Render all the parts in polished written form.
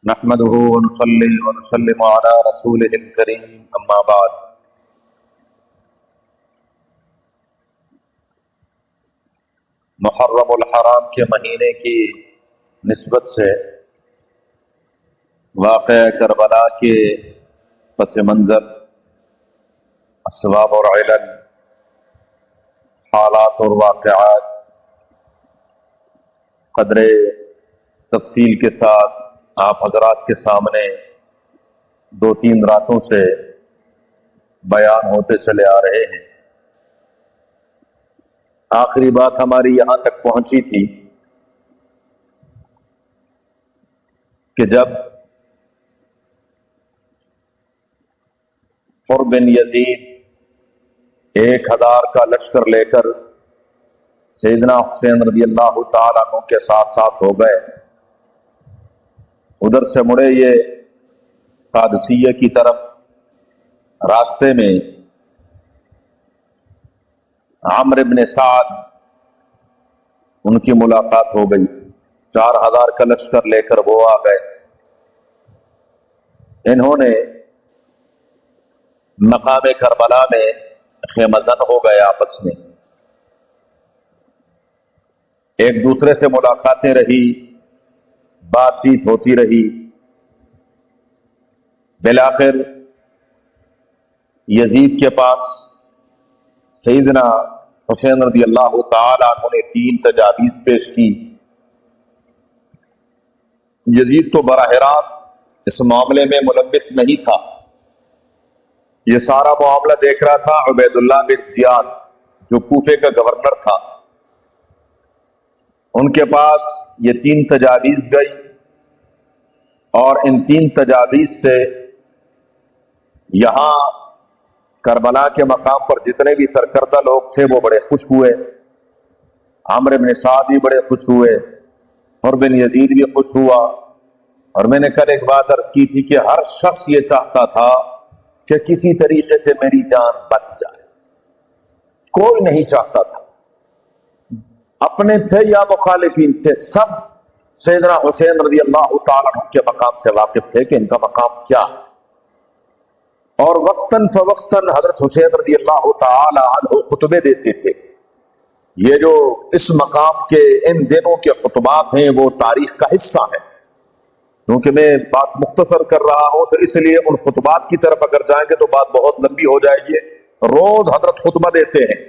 نحمده ونصلي ونسلم على رسوله الكريم اما بعد محرم الحرام کے مہینے کی نسبت سے واقعہ کربلا کے پس منظر، اسباب اور علل، حالات اور واقعات قدر تفصیل کے ساتھ آپ حضرات کے سامنے 2-3 راتوں سے بیان ہوتے چلے آ رہے ہیں۔ آخری بات ہماری یہاں تک پہنچی تھی کہ جب حر بن یزید 1000 کا لشکر لے کر سیدنا حسین رضی اللہ تعالیٰ عنہ کے ساتھ ہو گئے، ادھر سے مڑے یہ قادسیہ کی طرف، راستے میں عمرو بن سعد ان کی ملاقات ہو گئی، 4000 کا لشکر لے کر وہ آ گئے۔ انہوں نے مقام کربلا میں خیمہ زن ہو گئے، آپس میں ایک دوسرے سے ملاقاتیں رہی، بات چیت ہوتی رہی۔ بالآخر یزید کے پاس سیدنا حسین رضی اللہ تعالی عنہ نے 3 تجاویز پیش کی۔ یزید تو براہ راست اس معاملے میں ملبس نہیں تھا، یہ سارا معاملہ دیکھ رہا تھا عبید اللہ بن زیاد جو کوفے کا گورنر تھا۔ ان کے پاس یہ 3 تجاویز گئی، اور ان 3 تجاویز سے یہاں کربلا کے مقام پر جتنے بھی سرکردہ لوگ تھے وہ بڑے خوش ہوئے، عمرو بن سعد بھی بڑے خوش ہوئے، حر بن یزید بھی خوش ہوا۔ اور میں نے کل ایک بات عرض کی تھی کہ ہر شخص یہ چاہتا تھا کہ کسی طریقے سے میری جان بچ جائے، کوئی نہیں چاہتا تھا، اپنے تھے یا مخالفین تھے، سب سیدنا حسین رضی اللہ تعالیٰ عنہ کے مقام سے واقف تھے کہ ان کا مقام کیا، اور وقتاً فوقتاً حضرت حسین رضی اللہ تعالیٰ عنہ خطبے دیتے تھے۔ یہ جو اس مقام کے ان دنوں کے خطبات ہیں وہ تاریخ کا حصہ ہیں، کیونکہ میں بات مختصر کر رہا ہوں تو اس لیے ان خطبات کی طرف اگر جائیں گے تو بات بہت لمبی ہو جائے گی۔ روز حضرت خطبہ دیتے ہیں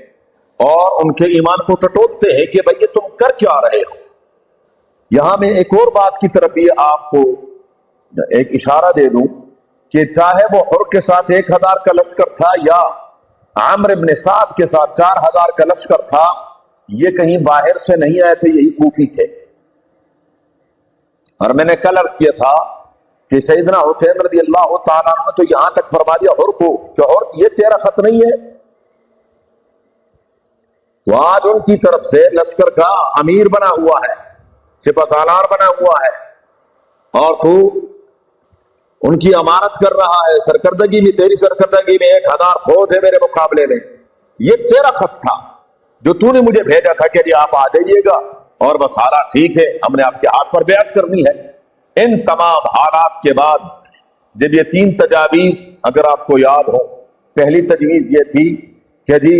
اور ان کے ایمان کو ٹٹولتے ہیں کہ بھئی تم کر کیا رہے ہو۔ یہاں میں ایک اور بات کی طرف یہ آپ کو ایک اشارہ دے دوں کہ چاہے وہ حر کے ساتھ 1000 کا لشکر تھا یا عمرو بن سعد کے ساتھ 4000 کا لشکر تھا، یہ کہیں باہر سے نہیں آئے تھے، یہی کوفی تھے۔ اور میں نے کل عرض کیا تھا کہ سیدنا حسین رضی اللہ تعالیٰ عنہ تو یہاں تک فرما دیا حر کو کہ حر یہ تیرا خط نہیں ہے، تو آج ان کی طرف سے لشکر کا امیر بنا ہوا ہے، سپہ سالار بنا ہوا ہے، اور تو ان کی امانت کر رہا ہے، سرکردگی میں، تیری سرکردگی میں 1000 فوج ہے میرے مقابلے میں، یہ تیرا خط تھا جو تو نے مجھے بھیجا تھا کہ جی آپ آ جائیے گا، اور بس حالات ٹھیک ہے، ہم نے آپ کے ہاتھ پر بیعت کرنی ہے۔ ان تمام حالات کے بعد جب یہ 3 تجاویز اگر آپ کو یاد ہو، پہلی تجویز یہ تھی کہ جی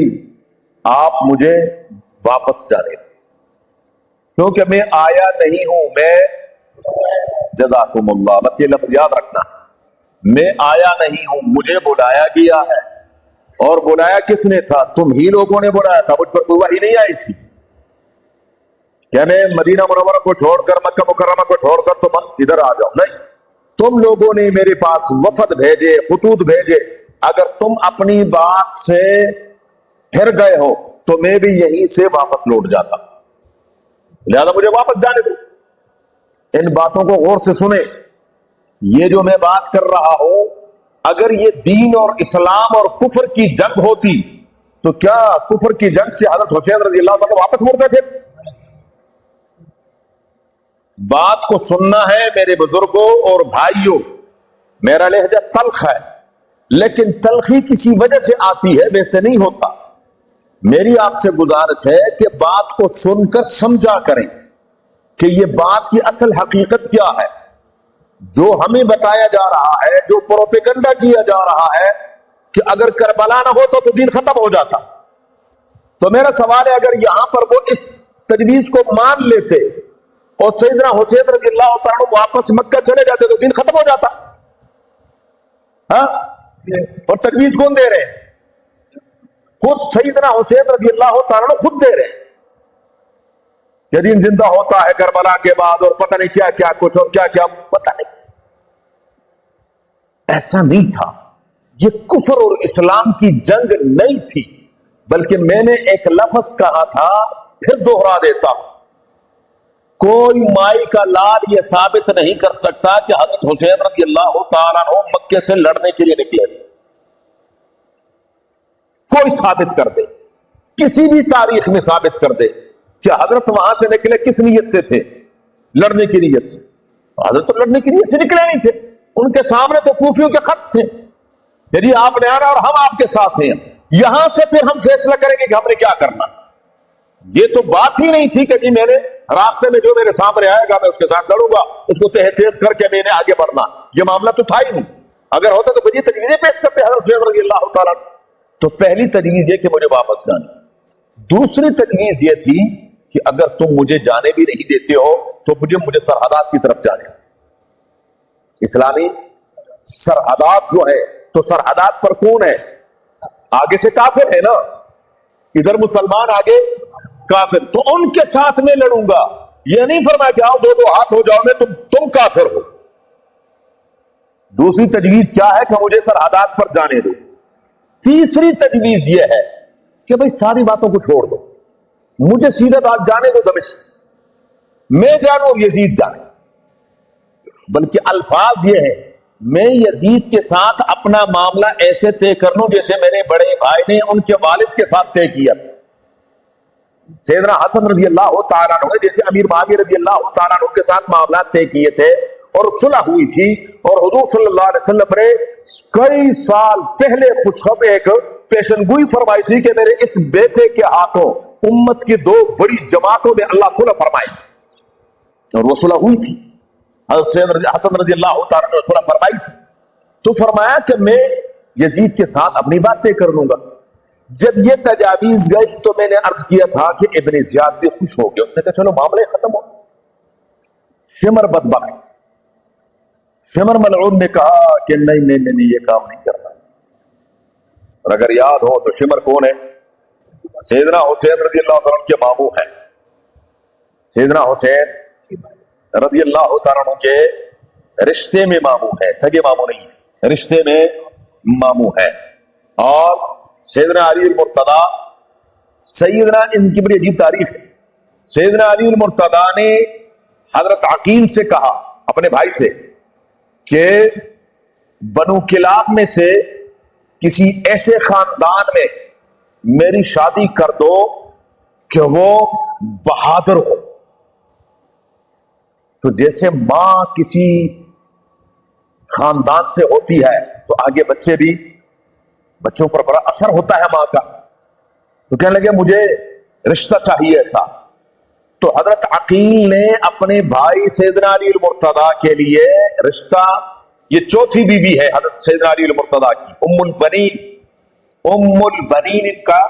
آپ مجھے واپس جانے دیں، کیونکہ میں آیا نہیں ہوں، میں جزاکم اللہ، بس یہ لفظ یاد رکھنا، میں آیا نہیں ہوں، مجھے بلایا گیا ہے، اور بلایا کس نے تھا؟ تم ہی لوگوں نے بلایا تھا، مجھ پر کوئی وحی نہیں آئی تھی کہ میں مدینہ منورہ کو چھوڑ کر، مکہ مکرمہ کو چھوڑ کر تم ادھر آ جاؤ، نہیں، تم لوگوں نے میرے پاس وفد بھیجے، خطوط بھیجے، اگر تم اپنی بات سے پھر گئے ہو تو میں بھی یہیں سے واپس لوٹ جاتا، لہذا مجھے واپس جانے دو۔ ان باتوں کو غور سے سنیں، یہ جو میں بات کر رہا ہوں، اگر یہ دین اور اسلام اور کفر کی جنگ ہوتی تو کیا کفر کی جنگ سے حضرت حسین رضی اللہ تعالیٰ واپس مڑتے تھے؟ بات کو سننا ہے میرے بزرگوں اور بھائیوں، میرا لہجہ تلخ ہے، لیکن تلخی کسی وجہ سے آتی ہے، ویسے نہیں ہوتا۔ میری آپ سے گزارش ہے کہ بات کو سن کر سمجھا کریں کہ یہ بات کی اصل حقیقت کیا ہے۔ جو ہمیں بتایا جا رہا ہے، جو پروپیگنڈا کیا جا رہا ہے کہ اگر کربلا نہ ہوتا تو دین ختم ہو جاتا، تو میرا سوال ہے اگر یہاں پر وہ اس تجویز کو مان لیتے اور سیدنا حسین رضی اللہ تعالیٰ عنہ واپس مکہ چلے جاتے تو دین ختم ہو جاتا؟ ہاں؟ اور تجویز کون دے رہے ہیں؟ خود سیدنا حسین رضی اللہ تعالیٰ عنہ خود دے رہے ہیں کہ دین زندہ ہوتا ہے کربلا کے بعد، اور پتہ نہیں کیا کیا کچھ اور کیا کیا، پتہ نہیں۔ ایسا نہیں تھا، یہ کفر اور اسلام کی جنگ نہیں تھی، بلکہ میں نے ایک لفظ کہا تھا، پھر دوہرا دیتا ہوں، کوئی مائی کا لال یہ ثابت نہیں کر سکتا کہ حضرت حسین رضی اللہ تعالیٰ عنہ مکے سے لڑنے کے لیے نکلے تھے۔ کوئی ثابت کر دے، کسی بھی تاریخ میں ثابت کر دے کہ حضرت وہاں سے نکلے کس نیت سے تھے؟ لڑنے کی نیت سے۔ حضرت تو لڑنے کی نیت سے نکلے نہیں تھے، ان کے سامنے تو کوفیوں کے خط تھے، یعنی آپ نے آنا اور ہم آپ کے ساتھ ہیں، یہاں سے پھر ہم فیصلہ کریں گے کہ ہم نے کیا کرنا۔ یہ تو بات ہی نہیں تھی کہ جی میں نے راستے میں جو میرے سامنے آئے گا میں اس کے ساتھ لڑوں گا، اس کو تحت کر کے میں نے آگے بڑھنا، یہ معاملہ تو تھا ہی نہیں۔ اگر ہوتا تو بڑی تجویزیں پیش کرتے حضرت حسین رضی اللہ تعالیٰ۔ تو پہلی تجویز یہ کہ مجھے واپس جانا، دوسری تجویز یہ تھی کہ اگر تم مجھے جانے بھی نہیں دیتے ہو تو مجھے سرحدات کی طرف جانے، اسلامی سرحدات جو ہے، تو سرحدات پر کون ہے؟ آگے سے کافر ہے نا، ادھر مسلمان آگے کافر، تو ان کے ساتھ میں لڑوں گا۔ یہ نہیں فرمایا کہ آؤ دو دو ہاتھ ہو جاؤ میں تم کافر ہو۔ دوسری تجویز کیا ہے کہ مجھے سرحدات پر جانے دو۔ تیسری تجویز یہ ہے کہ بھئی ساری باتوں کو چھوڑ دو، مجھے سیدھا بات جانے دو دمشق، میں جانوں اور یزید جانے۔ بلکہ الفاظ یہ ہے، میں یزید کے ساتھ اپنا معاملہ ایسے طے کر لوں جیسے میرے بڑے بھائی نے ان کے والد کے ساتھ طے کیا تھا۔ سیدنا حسن رضی اللہ تعالیٰ عنہ جیسے امیر معاویہ رضی اللہ تعالیٰ عنہ کے ساتھ معاملات طے کیے تھے اور صلح ہوئی تھی، اور حضور صلی اللہ علیہ وسلم نے کئی سال پہلے خوشخبری ایک پیشن گوئی فرمائی تھی کہ میرے اس بیٹے کے ہاتھوں امت کی دو بڑی جماعتوں میں اللہ صلح فرمائے، اور وہ صلح ہوئی تھی، حسن رضی اللہ تعالیٰ نے صلح فرمائی تھی۔ تو فرمایا کہ میں یزید کے ساتھ اپنی بات طے کر لوں گا۔ جب یہ تجاویز گئی تو میں نے عرض کیا تھا کہ ابن زیاد بھی خوش ہو گیا، اس نے کہا چلو معاملے ختم ہو۔ شمر بدبخت، شمر ملعون نے کہا کہ نہیں یہ کام نہیں کرنا۔ اور اگر یاد ہو تو شمر کون ہے؟ سیدنا حسین رضی اللہ تعالیٰ عنہ کے ماموں ہیں، سیدنا حسین رضی اللہ تعالیٰ عنہ کے رشتے میں ماموں ہے، سگے ماموں نہیں ہے، رشتے میں ماموں ہے۔ اور سیدنا علی المرتضی، سیدنا، ان کی بڑی عجیب تاریخ ہے، سیدنا علی المرتضی نے حضرت عقیل سے کہا اپنے بھائی سے کہ بنو کلاب میں سے کسی ایسے خاندان میں میری شادی کر دو کہ وہ بہادر ہو۔ تو جیسے ماں کسی خاندان سے ہوتی ہے تو آگے بچوں پر بڑا اثر ہوتا ہے ماں کا، تو کہنے لگے مجھے رشتہ چاہیے ایسا۔ تو حضرت عقیل نے اپنے بھائی سیدنا علی المرتضی کے لیے رشتہ، یہ چوتھی بیوی ہے حضرت سیدنا علی المرتضی کی، ام البنین ان کا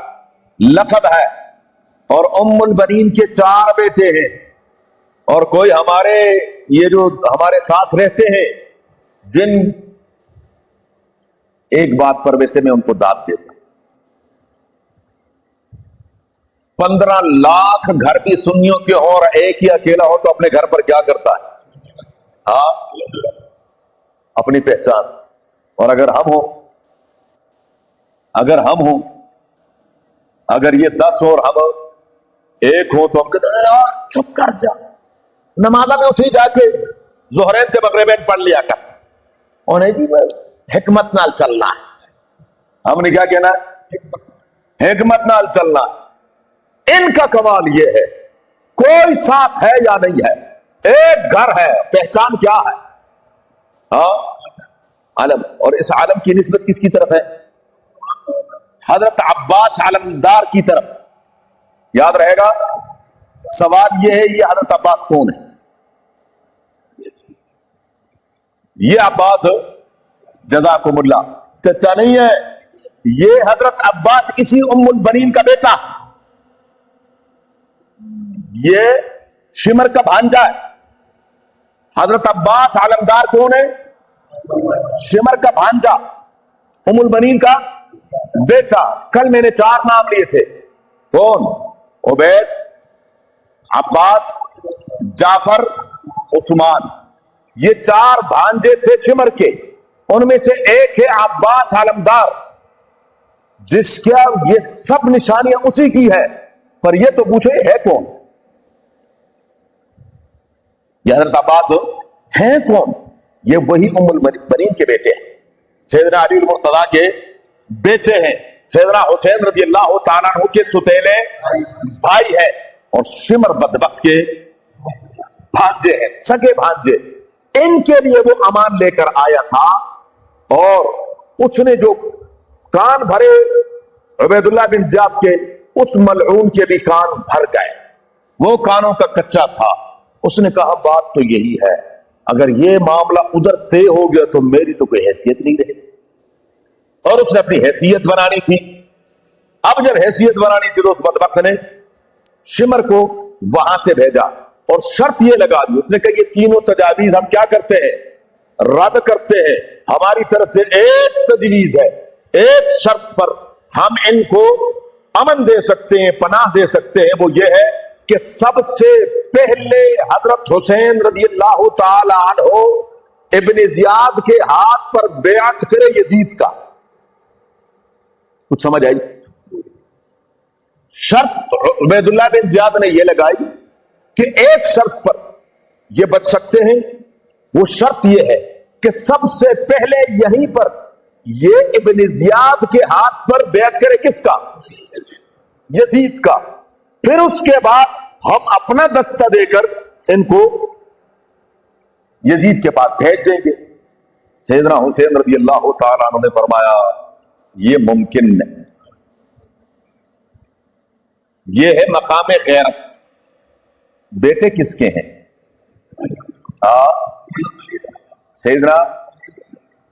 لقب ہے، اور ام البنین کے 4 بیٹے ہیں، اور کوئی ہمارے یہ جو ہمارے ساتھ رہتے ہیں جن، ایک بات پر ویسے میں ان کو داد دیتا، 15 لاکھ گھر بھی سنیوں کے ہو اور ایک ہی اکیلا ہو تو اپنے گھر پر کیا کرتا ہے؟ ہاں، اپنی پہچان۔ اور اگر یہ 10 اور ہم ایک ہو تو ہم کہتے ہیں چپ کر جا، نمازہ میں اٹھی جا کے ظہرین تے مغربین پڑھ لیا کر، اور نہیں جی حکمت نال چلنا ہے، ہم نے کیا کہنا ہے؟ حکمت نال چلنا۔ ان کا کمال یہ ہے کوئی ساتھ ہے یا نہیں ہے، ایک گھر ہے، پہچان کیا ہے؟ ہاں، علم، اور اس علم کی نسبت کس کی طرف ہے؟ حضرت عباس علمدار کی طرف۔ یاد رہے گا، سوال یہ ہے یہ حضرت عباس کون ہے؟ یہ عباس جزاکم اللہ چچا نہیں ہے، یہ حضرت عباس اسی ام البنین کا بیٹا، یہ شمر کا بھانجا ہے۔ حضرت عباس علمدار کون ہے؟ شمر کا بھانجا، ام البنین کا بیٹا۔ کل میں نے 4 نام لیے تھے، کون؟ عبید، عباس، جعفر، عثمان۔ یہ 4 بھانجے تھے شمر کے، ان میں سے ایک ہے عباس علمدار، جس کا یہ سب نشانیاں اسی کی ہے، پر یہ تو پوچھے ہے کون؟ یہ حضرت عباس ہیں کون؟ یہ وہی ام البنین کے بیٹے ہیں، سیدنا علی المرتضیٰ کے بیٹے ہیں، سیدنا حسین رضی اللہ تعالیٰ عنہ کے ستیلے بھائی ہیں، اور شمر بدبخت کے بھانجے ہیں، سگے بھانجے۔ ان کے لیے وہ امان لے کر آیا تھا، اور اس نے جو کان بھرے عبید اللہ بن زیاد کے، اس ملعون کے بھی کان بھر گئے، وہ کانوں کا کچا تھا۔ اس نے کہا بات تو یہی ہے، اگر یہ معاملہ ادھر طے ہو گیا تو میری تو کوئی حیثیت نہیں رہی، اور اس نے اپنی حیثیت بنانی تھی۔ اب جب حیثیت بنانی تھی تو اس بدبخت نے شمر کو وہاں سے بھیجا، اور شرط یہ لگا دی، اس نے کہا یہ تینوں تجاویز ہم کیا کرتے ہیں؟ رد کرتے ہیں۔ ہماری طرف سے ایک تجویز ہے، ایک شرط پر ہم ان کو امن دے سکتے ہیں، پناہ دے سکتے ہیں، وہ یہ ہے کہ سب سے پہلے حضرت حسین رضی اللہ تعالی عنہ ابن زیاد کے ہاتھ پر بیعت کرے یزید کا۔ کچھ سمجھ آئی؟ شرط عبید اللہ بن زیاد نے یہ لگائی کہ ایک شرط پر یہ بچ سکتے ہیں، وہ شرط یہ ہے کہ سب سے پہلے یہیں پر یہ ابن زیاد کے ہاتھ پر بیعت کرے، کس کا؟ یزید کا۔ پھر اس کے بعد ہم اپنا دستہ دے کر ان کو یزید کے پاس بھیج دیں گے۔ سیدنا حسین رضی اللہ تعالیٰ عنہ نے فرمایا یہ ممکن نہیں، یہ ہے مقام غیرت۔ بیٹے کس کے ہیں؟ سیدنا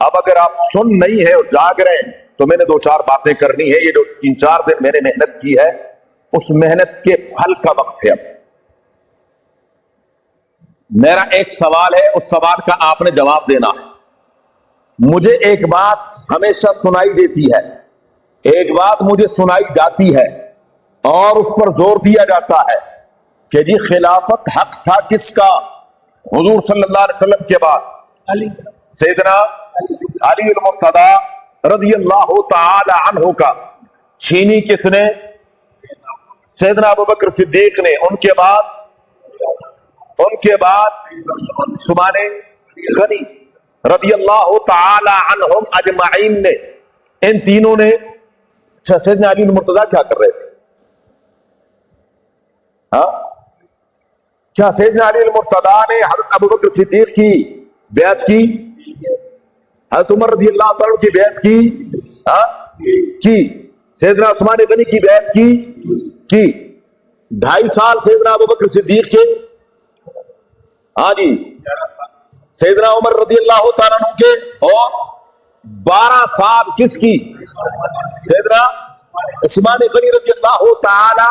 اب اگر آپ سن نہیں ہے اور جاگ رہے ہیں تو میں نے 2-4 باتیں کرنی ہے۔ یہ جو 3-4 دن میں نے محنت کی ہے، اس محنت کے پھل کا وقت ہے۔ اب میرا ایک سوال ہے، اس سوال کا آپ نے جواب دینا ہے۔ مجھے ایک بات ہمیشہ سنائی دیتی ہے، ایک بات مجھے سنائی جاتی ہے، اور اس پر زور دیا جاتا ہے کہ جی خلافت حق تھا کس کا؟ حضور صلی اللہ علیہ وسلم کے بعد سیدنا علی المرتضیٰ رضی اللہ تعالی عنہ کا۔ چھینی کس نے؟ سیدنا ابوبکر صدیق نے۔ ان کے بعد عثمان غنی رضی اللہ تعالی عنہم اجمعین نے۔ ان تینوں نے۔ اچھا سیدنا علی المرتضیٰ کیا کر رہے تھے؟ کیا سیدنا علی المرتضیٰ نے حضرت ابوبکر صدیق کی بیعت کی؟ حضرت عمر رضی اللہ تعالیٰ کی بیعت کی؟ سیدنا عثمان غنی کی بیعت کی؟ 2.5 سال سیدنا ابوبکر صدیق کے، ہاں جی، سیدنا عمر رضی اللہ تعالیٰ عنہ کے، اور 12 سال کس کی؟ سیدنا عثمان غنی رضی اللہ تعالی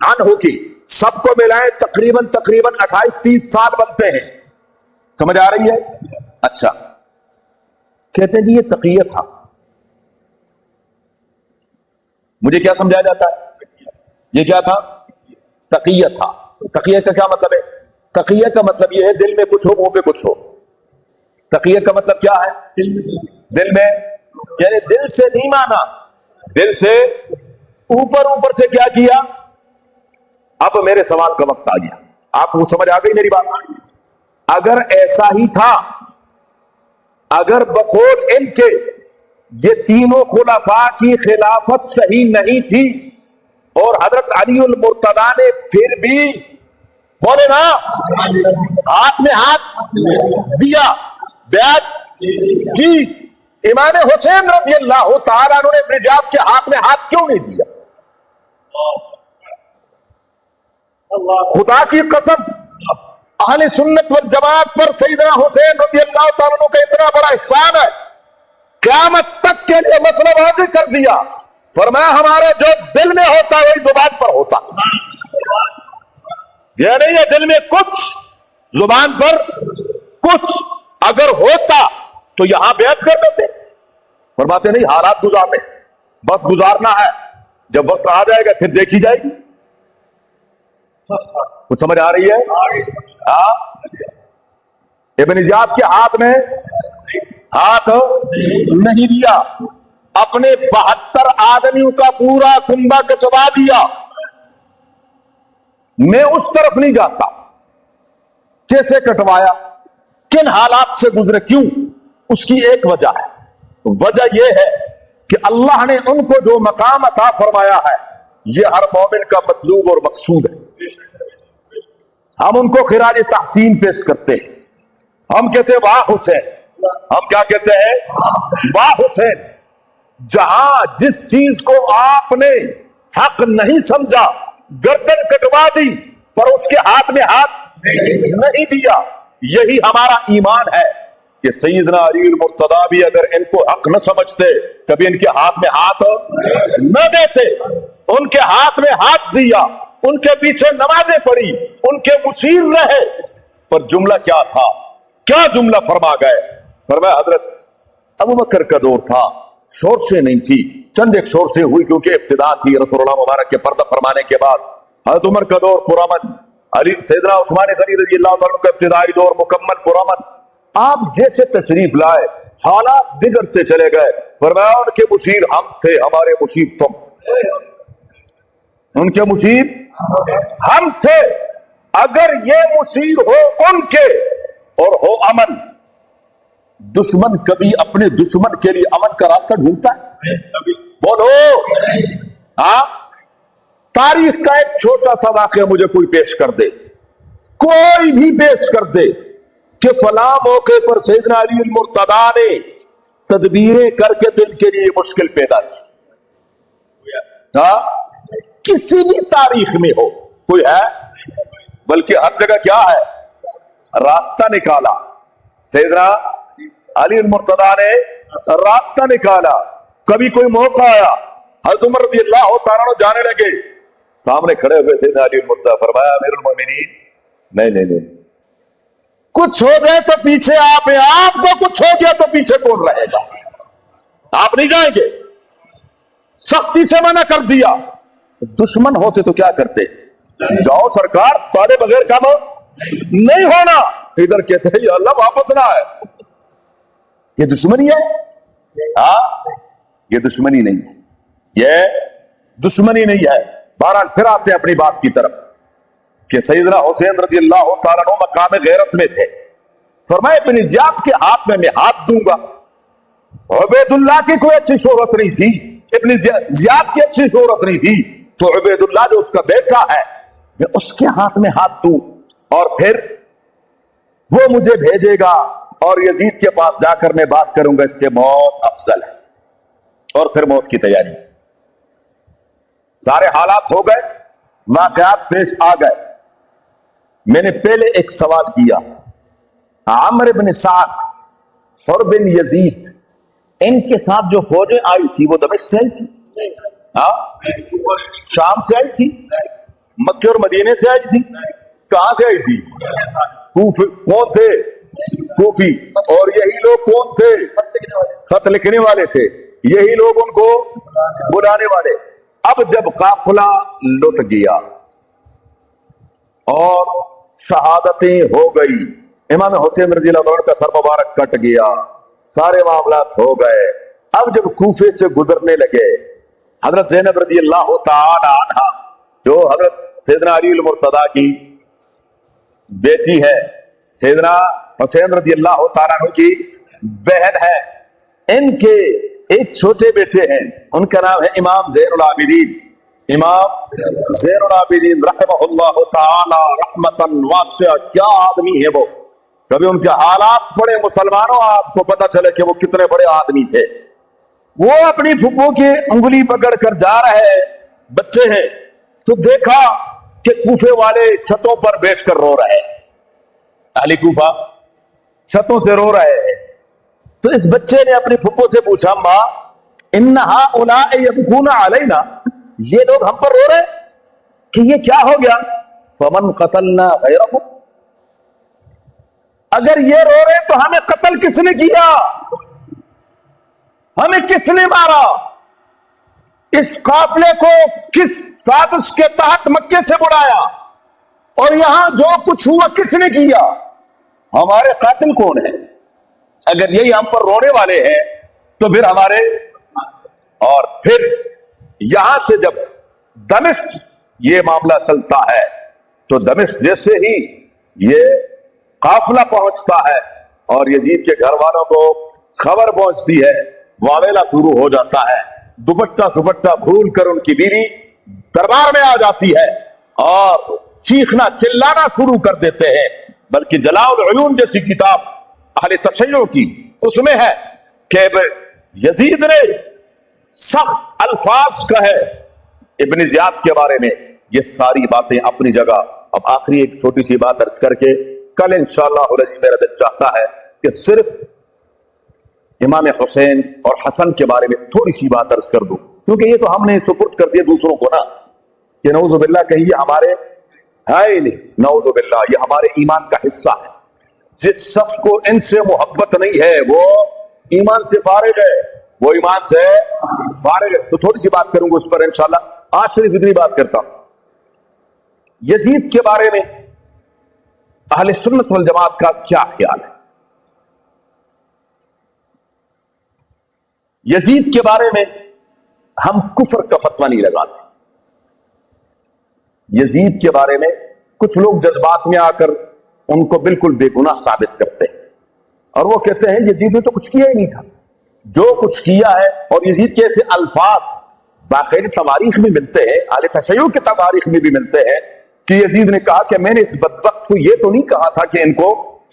عنہ کی۔ سب کو ملائیں تقریباً 28-30 سال بنتے ہیں۔ سمجھ آ رہی ہے؟ اچھا، کہتے ہیں جی یہ تقیہ تھا۔ مجھے کیا سمجھایا جاتا ہے؟ یہ کیا تھا؟ تقیہ تھا۔ تقیہ کا کیا مطلب ہے؟ تقیہ کا مطلب یہ ہے دل میں کچھ ہو منہ پہ کچھ ہو۔ تقیہ کا مطلب کیا ہے؟ دل میں، یعنی دل سے نہیں مانا، دل سے اوپر سے کیا کیا؟ اب میرے سوال کا وقت آ گیا، آپ کو سمجھ آ گئی میری بات؟ اگر ایسا ہی تھا، اگر بقول ان کے یہ تینوں خلفاء کی خلافت صحیح نہیں تھی، اور حضرت علی المرتضیٰ نے پھر بھی بولے نا ہاتھ میں ہاتھ دیا، بیعت کی، امام حسین رضی اللہ تعالیٰ عنہ نے ابن زیاد کے ہاتھ میں ہاتھ کیوں نہیں دیا؟ خدا کی قسم اہل سنت والجماعت پر سیدنا حسین رضی اللہ تعالیٰ عنہ کا اتنا احسان ہے، قیامت تک کے لیے مسئلہ واضح کر دیا، فرمایا ہمارے جو دل میں ہوتا ہے وہی زبان پر ہوتا، یہ نہیں ہے دل میں کچھ زبان پر کچھ، اگر ہوتا تو یہاں بیعت کر دیتے، فرماتے نہیں حالات گزارنے، وقت گزارنا ہے، جب وقت آ جائے گا پھر دیکھی جائے گی۔ کچھ سمجھ آ رہی ہے؟ ابن زیاد کے ہاتھ میں ہاتھ نہیں دیا، اپنے 72 آدمیوں کا پورا کنبہ کٹوا دیا۔ میں اس طرف نہیں جاتا کیسے کٹوایا، کن حالات سے گزرے، کیوں، اس کی ایک وجہ ہے، وجہ یہ ہے کہ اللہ نے ان کو جو مقام عطا فرمایا ہے یہ ہر مومن کا مطلوب اور مقصود ہے۔ ہم ان کو خراج تحسین پیش کرتے ہیں، ہم کہتے ہیں واہ حسین، ہم کیا کہتے ہیں، واہ حسین۔ جہاں جس چیز کو آپ نے حق نہیں سمجھا گردن کٹوا دی، پر اس کے ہاتھ میں ہاتھ نہیں دیا۔ یہی ہمارا ایمان ہے کہ سیدنا علی المرتضیٰ بھی اگر ان کو حق نہ سمجھتے کبھی ان کے ہاتھ میں ہاتھ نہ دیتے، ان کے ہاتھ میں ہاتھ دیا، ان کے پیچھے نمازیں پڑھی، ان کے مشیر رہے، پر جملہ کیا تھا، کیا جملہ فرما گئے، فرمایا حضرت ابو بکر کا دور تھا، شورشیں نہیں تھی، چند ایک شورشیں ہوئی کیونکہ ابتدا تھی رسول اللہ مبارک کے پردہ فرمانے کے بعد، حضرت عمر کا دور پرامن، علی سیدنا عثمان غنی رضی اللہ عنہ کا ابتدائی دور مکمل پرامن۔ آپ جیسے تشریف لائے حالات بگڑتے چلے گئے، فرمایا ان کے مشیر ہم تھے، ہمارے مشیر تم، ان کے مشیر ہم تھے۔ اگر یہ مشیر ہو ان کے اور ہو امن، دشمن کبھی اپنے دشمن کے لیے امن کا راستہ ڈھونڈتا ہے؟ بولو ہاں۔ تاریخ کا ایک چھوٹا سا واقعہ مجھے کوئی پیش کر دے، کوئی بھی پیش کر دے کہ فلاں موقع پر سیدنا علی المرتضیٰ نے تدبیریں کر کے دل کے لیے مشکل پیدا کی، ہاں کسی بھی تاریخ میں ہو کوئی ہے؟ بلکہ ہر جگہ کیا ہے، راستہ نکالا، سیدنا علی المرتضیٰ نے راستہ نکالا۔ کبھی کوئی موقع آیا، حضرت عمر رضی اللہ تعالیٰ عنہ جانے لگے، سامنے کھڑے ہوئے سیدنا علی المرتضیٰ، فرمایا امیر المومنین نہیں، کچھ ہو جائے تو پیچھے آپ ہیں، آپ کو کچھ ہو گیا تو پیچھے کون رہے گا، آپ نہیں جائیں گے، سختی سے منع کر دیا۔ دشمن ہوتے تو کیا کرتے، جاؤ سرکار تمہارے بغیر کام نہیں ہونا، ادھر کہتے ہیں یا اللہ واپس نہ آئے۔ یہ دشمنی ہے؟ ہاں یہ دشمنی نہیں ہے، یہ دشمنی نہیں ہے۔ بہرحال پھر آتے ہیں اپنی بات کی طرف کہ سیدنا حسین رضی اللہ تعالیٰ عنہ مقام غیرت میں تھے، فرمایا ابن زیاد کے ہاتھ میں ہاتھ دوں گا۔ عبید اللہ کی کوئی اچھی شہرت نہیں تھی، ابن زیاد کی اچھی شہرت نہیں تھی، تو عبید اللہ جو اس کا بیٹا ہے میں اس کے ہاتھ میں ہاتھ دوں، اور پھر وہ مجھے بھیجے گا اور یزید کے پاس جا کر میں بات کروں گا، اس سے موت افضل ہے۔ اور پھر موت کی تیاری، سارے حالات ہو گئے، واقعات پیش آ گئے۔ میں نے پہلے ایک سوال کیا، عمرو بن سعد اور بن یزید، ان کے ساتھ جو فوجیں آئی تھی وہ دمشق سے آئی تھی؟ ہاں شام سے آئی تھی؟ مکے اور مدینے سے آئی تھی؟ کہاں سے آئی تھی؟ کون تھے؟ کوفی۔ اور یہی لوگ کون تھے؟ خط لکھنے والے تھے، یہی لوگ ان کو بلانے والے۔ اب جب قافلہ لٹ گیا اور شہادتیں ہو گئی، امام حسین رضی اللہ عنہ کا سر مبارک کٹ گیا، سارے معاملات ہو گئے، اب جب کوفے سے گزرنے لگے، حضرت زینب رضی اللہ تعالی عنہ جو حضرت سیدنا علی المرتضیٰ کی بیٹی ہے، سیدنا حسین رضی اللہ تعالیٰ عنہ کی بہن ہے، ان کے ایک چھوٹے بیٹے ہیں، ان کا نام ہے امام زین العابدین، امام زین العابدین رحمہ اللہ تعالی رحمتاً واسعہ۔ کیا آدمی ہے وہ، کبھی ان کے حالات پڑے مسلمانوں، آپ کو پتہ چلے کہ وہ کتنے بڑے آدمی تھے۔ وہ اپنی پھپھو کی انگلی پکڑ کر جا رہے بچے ہیں تو دیکھا کہ کوفے والے چھتوں پر بیٹھ کر رو رہے ہیں، اہل کوفہ چھتوں سے رو رہے ہیں، تو اس بچے نے اپنی پھپھو سے پوچھا ماں ان ہؤلاء یبکون علینا، یہ لوگ ہم پر رو رہے کہ یہ کیا ہو گیا؟ فمن قتلنا غیرہ، اگر یہ رو رہے تو ہمیں قتل کس نے کیا؟ ہمیں کس نے مارا؟ اس قافلے کو کس سازش کے تحت مکے سے بڑھایا؟ اور یہاں جو کچھ ہوا کس نے کیا؟ ہمارے قاتل کون ہیں؟ اگر یہی ہم پر رونے والے ہیں تو پھر ہمارے، اور پھر یہاں سے جب دمشق یہ معاملہ چلتا ہے تو دمشق جیسے ہی یہ قافلہ پہنچتا ہے اور یزید کے گھر والوں کو خبر پہنچتی ہے، واویلا شروع ہو جاتا ہے، دوپٹہ سپٹہ بھول کر ان کی بیوی دربار میں آ جاتی ہے اور چیخنا چلانا شروع کر دیتے ہیں۔ بلکہ جلاء العیون جیسی کتاب اہل تشیع کی، اس میں ہے کہ یزید نے سخت الفاظ کہے ابن زیاد کے بارے میں۔ یہ ساری باتیں اپنی جگہ۔ اب آخری ایک چھوٹی سی بات عرض کر کے کل انشاءاللہ میرا دل چاہتا ہے کہ صرف امام حسین اور حسن کے بارے میں تھوڑی سی بات عرض کر دوں، کیونکہ یہ تو ہم نے سپرد کر دیا دوسروں کو نا، کہ نعوذ باللہ کہیں یہ ہمارے ہے نہیں، نعوذ باللہ یہ ہمارے ایمان کا حصہ ہے۔ جس شخص کو ان سے محبت نہیں ہے وہ ایمان سے فارغ ہے، وہ ایمان سے فارغ ہے۔ تو تھوڑی سی بات کروں گا اس پر انشاءاللہ۔ آج صرف اتنی بات کرتا ہوں۔ یزید کے بارے میں اہل سنت والجماعت کا کیا خیال ہے؟ یزید کے بارے میں ہم کفر کا فتویٰ نہیں لگاتے۔ یزید کے بارے میں کچھ لوگ جذبات میں آ کر ان کو بالکل بے گناہ ثابت کرتے ہیں اور وہ کہتے ہیں یزید نے تو کچھ کیا ہی نہیں تھا، جو کچھ کیا ہے۔ اور یزید کے ایسے الفاظ باقاعدہ تواریخ میں ملتے ہیں، اہل تشیع کے تواریخ میں بھی ملتے ہیں کہ یزید نے کہا کہ میں نے اس بدبخت کو یہ تو نہیں کہا تھا کہ ان کو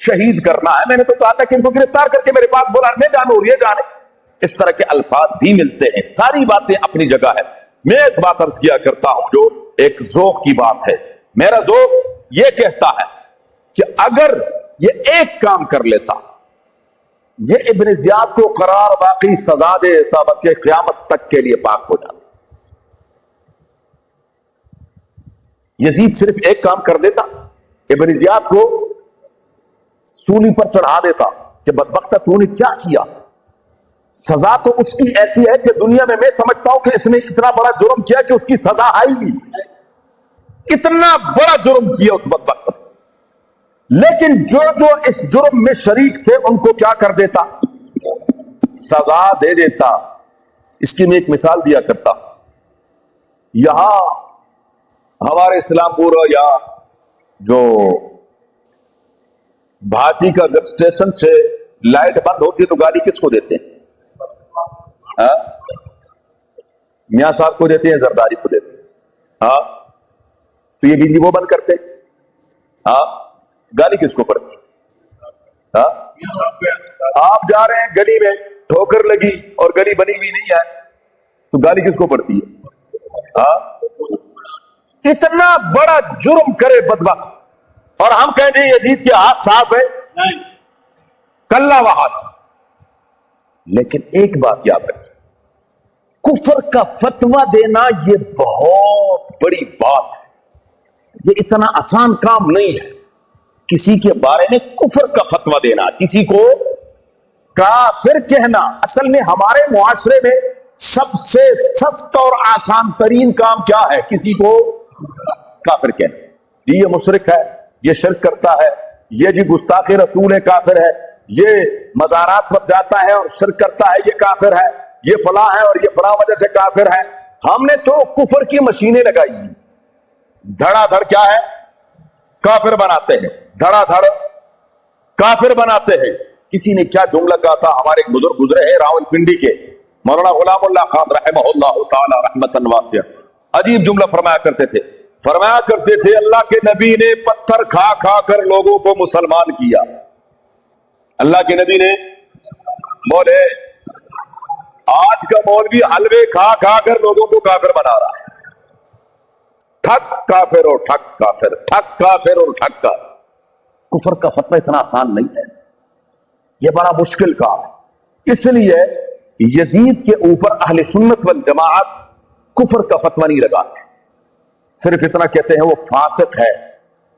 شہید کرنا ہے، میں نے تو کہا تھا کہ ان کو گرفتار کر کے میرے پاس بلانے جانو اور یہ جانے۔ اس طرح کے الفاظ بھی ملتے ہیں۔ ساری باتیں اپنی جگہ ہے۔ میں ایک بات عرض کیا کرتا ہوں جو ایک ذوق کی بات ہے، میرا ذوق یہ کہتا ہے کہ اگر یہ ایک کام کر لیتا، یہ ابن زیاد کو قرار باقی سزا دے دیتا، بس یہ قیامت تک کے لیے پاک ہو جاتا۔ یزید صرف ایک کام کر دیتا، ابن زیاد کو سولی پر چڑھا دیتا کہ بدبختہ تو نے کیا کیا۔ سزا تو اس کی ایسی ہے کہ دنیا میں سمجھتا ہوں کہ اس نے اتنا بڑا جرم کیا کہ اس کی سزا آئی نہیں، اتنا بڑا جرم کیا اس بدبخت نے۔ لیکن جو جو اس جرم میں شریک تھے ان کو کیا کر دیتا؟ سزا دے دیتا۔ اس کی میں ایک مثال دیا کرتا، یہاں ہمارے اسلام پور یا جو بھاٹی کا اگر اسٹیشن سے لائٹ بند ہوتی ہے تو گاڑی کس کو دیتے ہیں؟ میاں صاحب کو دیتے ہیں، زرداری کو دیتے ہیں۔ ہاں تو یہ بجلی وہ بند کرتے، ہاں گالی کس کو پڑتی؟ ہاں آپ جا رہے ہیں گلی میں، ٹھوکر لگی اور گلی بنی ہوئی نہیں ہے تو گالی کس کو پڑتی ہے؟ ہاں اتنا بڑا جرم کرے بدبخت اور ہم کہیں گے یزید کے ہاتھ صاف ہے، کلّا وہاں سے۔ لیکن ایک بات یاد رکھیں، کفر کا فتویٰ دینا یہ بہت بڑی بات ہے، یہ اتنا آسان کام نہیں ہے۔ کسی کے بارے میں کفر کا فتویٰ دینا، کسی کو کافر کہنا، اصل میں ہمارے معاشرے میں سب سے سست اور آسان ترین کام کیا ہے؟ کسی کو کافر کہنا۔ جی یہ مشرک ہے، یہ شرک کرتا ہے، یہ جی گستاخ رسول ہے، کافر ہے، یہ مزارات پر جاتا ہے اور شرک کرتا ہے، یہ کافر ہے، یہ فلاں ہے اور یہ فلاں وجہ سے کافر ہے۔ ہم نے تو کفر کی مشینیں لگائی ہیں، دھڑا دھڑ کیا ہے؟ کافر بناتے ہیں، دھڑا دھڑ کافر بناتے ہیں۔ کسی نے کیا جملہ کہا تھا، ہمارے ایک بزرگ گزرے ہیں راول پنڈی کے، مولانا غلام اللہ خان رحمہ اللہ تعالی رحمتاً واسعہ، عجیب جملہ فرمایا کرتے تھے، اللہ کے نبی نے پتھر کھا کھا کر لوگوں کو مسلمان کیا۔ اللہ کے نبی نے بولے آج کا مولوی حلوے کھا کھا کر لوگوں کو کافر بنا رہا ہے، ٹھک کافر اور ٹھک کافر، ٹھک کافر اور ٹھک کافر۔ کفر کا فتویٰ اتنا آسان نہیں ہے، یہ بڑا مشکل کام ہے۔ اس لیے یزید کے اوپر اہل سنت والجماعت کفر کا فتویٰ نہیں لگاتے، صرف اتنا کہتے ہیں وہ فاسق ہے،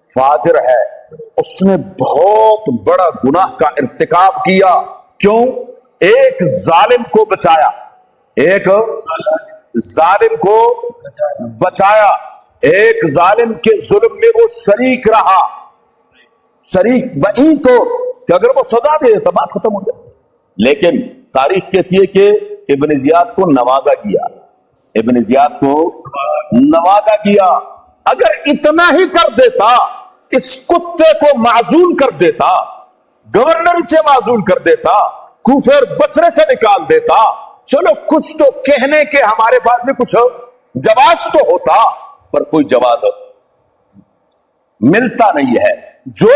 فاجر ہے، اس نے بہت بڑا گناہ کا ارتکاب کیا۔ کیوں؟ ایک ظالم کو بچایا، ایک ظالم کو بچایا، ایک ظالم کے ظلم میں وہ شریک رہا، شریک بئی تو کہ اگر وہ سزا دے تو بات ختم ہو جائے۔ لیکن تاریخ کہتی ہے کہ ابن زیاد کو نوازا گیا، ابن زیاد کو نوازا گیا۔ اگر اتنا ہی کر دیتا، اس کتے کو معزول کر دیتا، گورنر سے معزول کر دیتا، کوفہ اور بصرے سے نکال دیتا، چلو کچھ تو کہنے کے ہمارے پاس میں کچھ جواز تو ہوتا، پر کوئی جواز ملتا نہیں ہے۔ جو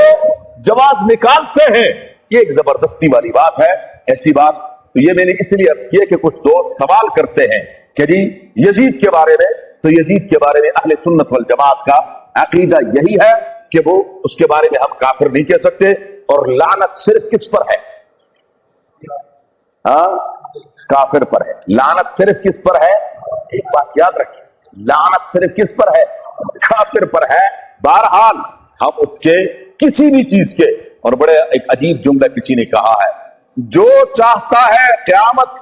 جواز نکالتے ہیں یہ ایک زبردستی والی بات ہے۔ ایسی بات تو یہ میں نے اس لیے عرض کیا کہ کچھ دوست سوال کرتے ہیں کہ جی یزید کے بارے میں، تو یزید کے بارے میں اہل سنت والجماعت کا عقیدہ یہی ہے کہ وہ اس کے بارے میں ہم کافر نہیں کہہ سکتے، اور لعنت صرف کس پر ہے؟ کافر پر ہے۔ لعنت صرف کس پر ہے؟ ایک بات یاد رکھیں، لعنت صرف کس پر ہے؟ کافر پر ہے۔ بہرحال ہم اس کے کسی بھی چیز کے، اور بڑے ایک عجیب جملہ کسی نے کہا ہے، جو چاہتا ہے قیامت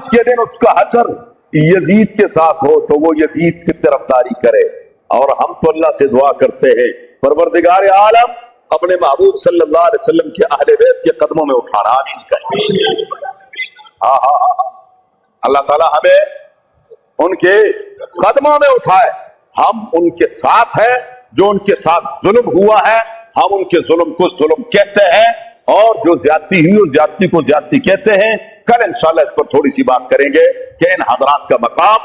کے دن اس کا حشر یزید کے ساتھ ہو تو وہ یزید کی طرفداری کرے، اور ہم تو اللہ سے دعا کرتے ہیں پروردگار عالم اپنے محبوب صلی اللہ علیہ وسلم کے اہل بیت کے قدموں میں اٹھانا، آمین کریں۔ اللہ تعالی ہمیں ان کے قدموں میں اٹھائے، ہم ان کے ساتھ ہیں، جو ان کے ساتھ ظلم ہوا ہے ہم ان کے ظلم کو ظلم کہتے ہیں، اور جو زیادتی ہوئی اس زیادتی کو زیادتی کہتے ہیں۔ کل انشاءاللہ اس پر تھوڑی سی بات کریں گے کہ ان حضرات کا مقام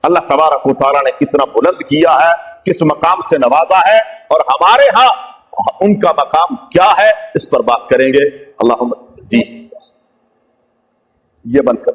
اللہ تبارک و تعالیٰ نے کتنا بلند کیا ہے، کس مقام سے نوازا ہے، اور ہمارے ہاں ان کا مقام کیا ہے، اس پر بات کریں گے۔ اللہم جی یہ بند کر